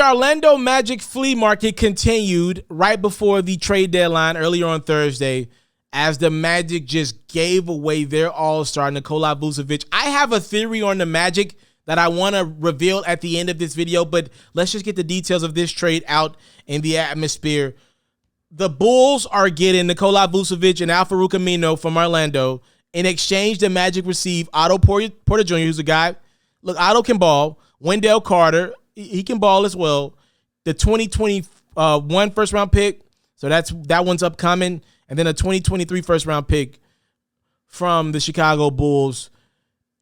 The Orlando Magic flea market continued right before the trade deadline earlier on Thursday as the Magic just gave away their all-star, Nikola Vucevic. I have a theory on the Magic that I want to reveal at the end of this video, but let's just get the details of this trade out in the atmosphere. The Bulls are getting Nikola Vucevic and Al-Farouq Amino from Orlando. In exchange, the Magic receive Otto Porter Jr., who's a guy. Look, Otto can ball. Wendell Carter, he can ball as well. The 2021 first-round pick, so that one's upcoming. And then a 2023 first-round pick from the Chicago Bulls.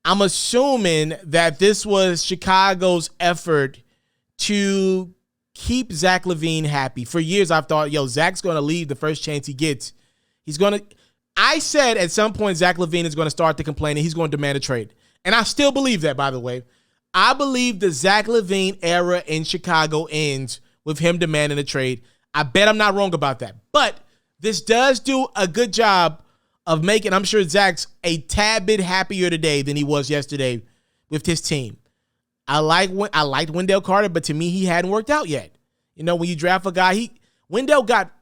I'm assuming that this was Chicago's effort to keep Zach Lavine happy. For years, I've thought, Zach's going to leave the first chance he gets. I said at some point Zach Lavine is going to start to complain and he's going to demand a trade. And I still believe that, by the way. I believe the Zach Lavine era in Chicago ends with him demanding a trade. I bet I'm not wrong about that. But this does do a good job of making, I'm sure Zach's a tad bit happier today than he was yesterday with his team. I liked Wendell Carter, but to me, he hadn't worked out yet. When you draft a guy, Wendell got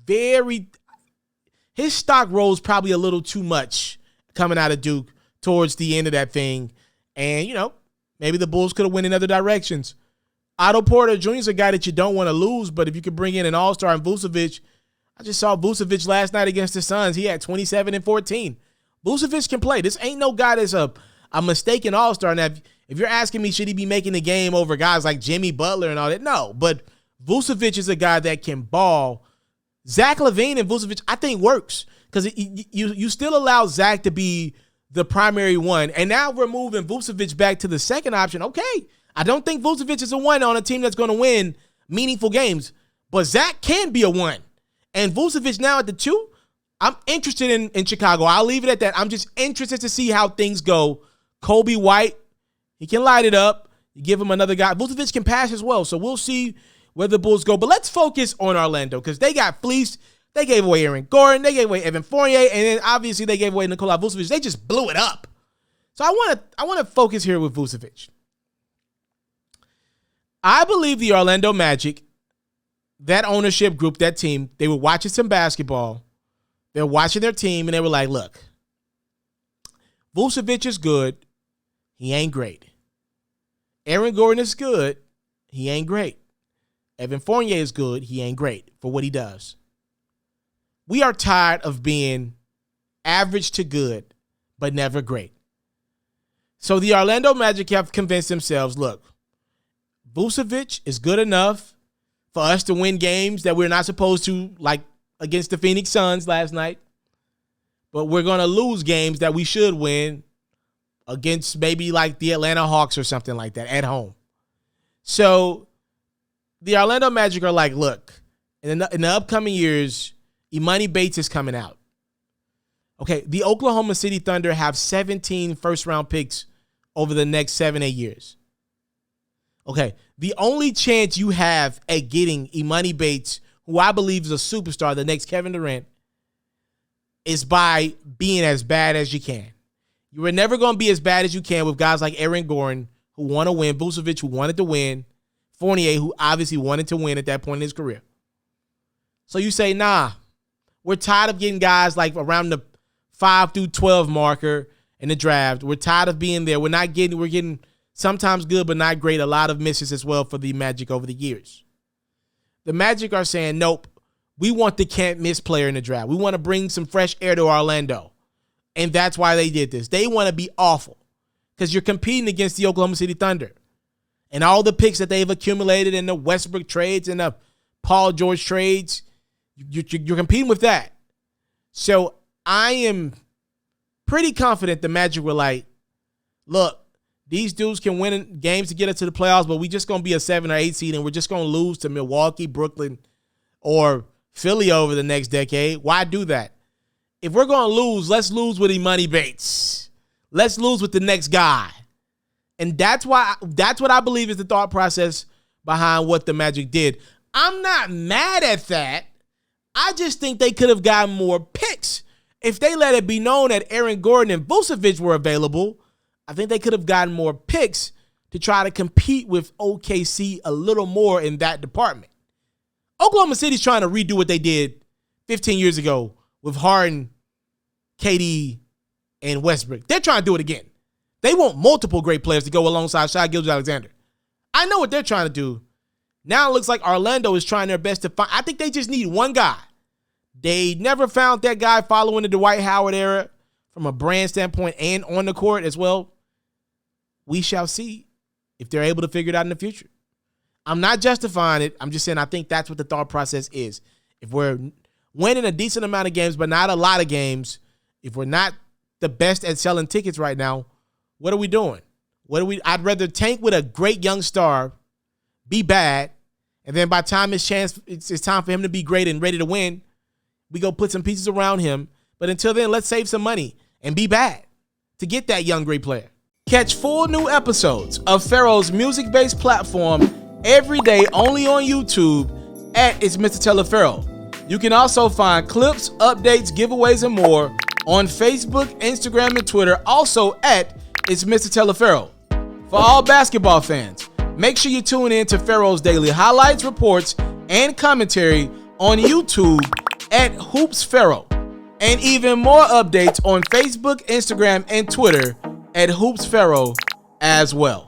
his stock rose probably a little too much coming out of Duke towards the end of that thing. And, maybe the Bulls could have went in other directions. Otto Porter Jr. is a guy that you don't want to lose, but if you could bring in an all-star and Vucevic, I just saw Vucevic last night against the Suns. He had 27 and 14. Vucevic can play. This ain't no guy that's a mistaken all-star. Now, if you're asking me, should he be making the game over guys like Jimmy Butler and all that? No, but Vucevic is a guy that can ball. Zach Lavine and Vucevic, I think, works because you still allow Zach to be the primary one. And now we're moving Vucevic back to the second option. Okay, I don't think Vucevic is a one on a team that's going to win meaningful games, but Zach can be a one. And Vucevic now at the two, I'm interested in Chicago. I'll leave it at that. I'm just interested to see how things go. Kobe White, he can light it up. You give him another guy. Vucevic can pass as well, so we'll see where the Bulls go. But let's focus on Orlando because they got fleeced. They gave away Aaron Gordon. They gave away Evan Fournier. And then obviously they gave away Nikola Vucevic. They just blew it up. So I want to focus here with Vucevic. I believe the Orlando Magic, that ownership group, that team, they were watching some basketball. They're watching their team, and they were like, look, Vucevic is good. He ain't great. Aaron Gordon is good. He ain't great. Evan Fournier is good. He ain't great for what he does. We are tired of being average to good, but never great. So the Orlando Magic have convinced themselves, look, Vucevic is good enough for us to win games that we're not supposed to, like against the Phoenix Suns last night. But we're going to lose games that we should win against maybe like the Atlanta Hawks or something like that at home. So the Orlando Magic are like, look, in the upcoming years, Imani Bates is coming out. Okay, the Oklahoma City Thunder have 17 first-round picks over the next 7-8 years. Okay, the only chance you have at getting Imani Bates, who I believe is a superstar, the next Kevin Durant, is by being as bad as you can. You were never going to be as bad as you can with guys like Aaron Gordon, who want to win, Vucevic, who wanted to win, Fournier, who obviously wanted to win at that point in his career. So you say, nah, we're tired of getting guys like around the 5 through 12 marker in the draft. We're tired of being there. We're getting sometimes good, but not great. A lot of misses as well for the Magic over the years. The Magic are saying, nope, we want the can't miss player in the draft. We want to bring some fresh air to Orlando. And that's why they did this. They want to be awful because you're competing against the Oklahoma City Thunder. And all the picks that they've accumulated in the Westbrook trades and the Paul George trades, you're competing with that. So I am pretty confident the Magic were like, look, these dudes can win games to get us to the playoffs, but we just going to be a 7 or 8 seed, and we're just going to lose to Milwaukee, Brooklyn, or Philly over the next decade. Why do that? If we're going to lose, let's lose with Imani Bates. Let's lose with the next guy. And that's what I believe is the thought process behind what the Magic did. I'm not mad at that. I just think they could have gotten more picks. If they let it be known that Aaron Gordon and Vucevic were available, I think they could have gotten more picks, to try to compete with OKC a little more in that department. Oklahoma City's trying to redo what they did 15 years ago with Harden, KD, and Westbrook. They're trying to do it again. They want multiple great players to go alongside Shai Gilgeous-Alexander. I know what they're trying to do. Now it looks like Orlando is trying their best to find. I think they just need one guy. They never found that guy following the Dwight Howard era from a brand standpoint and on the court as well. We shall see if they're able to figure it out in the future. I'm not justifying it. I'm just saying I think that's what the thought process is. If we're winning a decent amount of games, but not a lot of games, if we're not the best at selling tickets right now, what are we doing? I'd rather tank with a great young star, be bad, and then by the time it's time for him to be great and ready to win, we go put some pieces around him. But until then, let's save some money and be bad to get that young great player. Catch full new episodes of FERRO's music-based platform every day only on YouTube at It's Mr. Taliaferro. You can also find clips, updates, giveaways, and more on Facebook, Instagram, and Twitter, also at It's Mr. Taliaferro. For all basketball fans, make sure you tune in to FERRO's daily highlights, reports, and commentary on YouTube at Hoops FERRO, and even more updates on Facebook, Instagram, and Twitter at Hoops FERRO as well.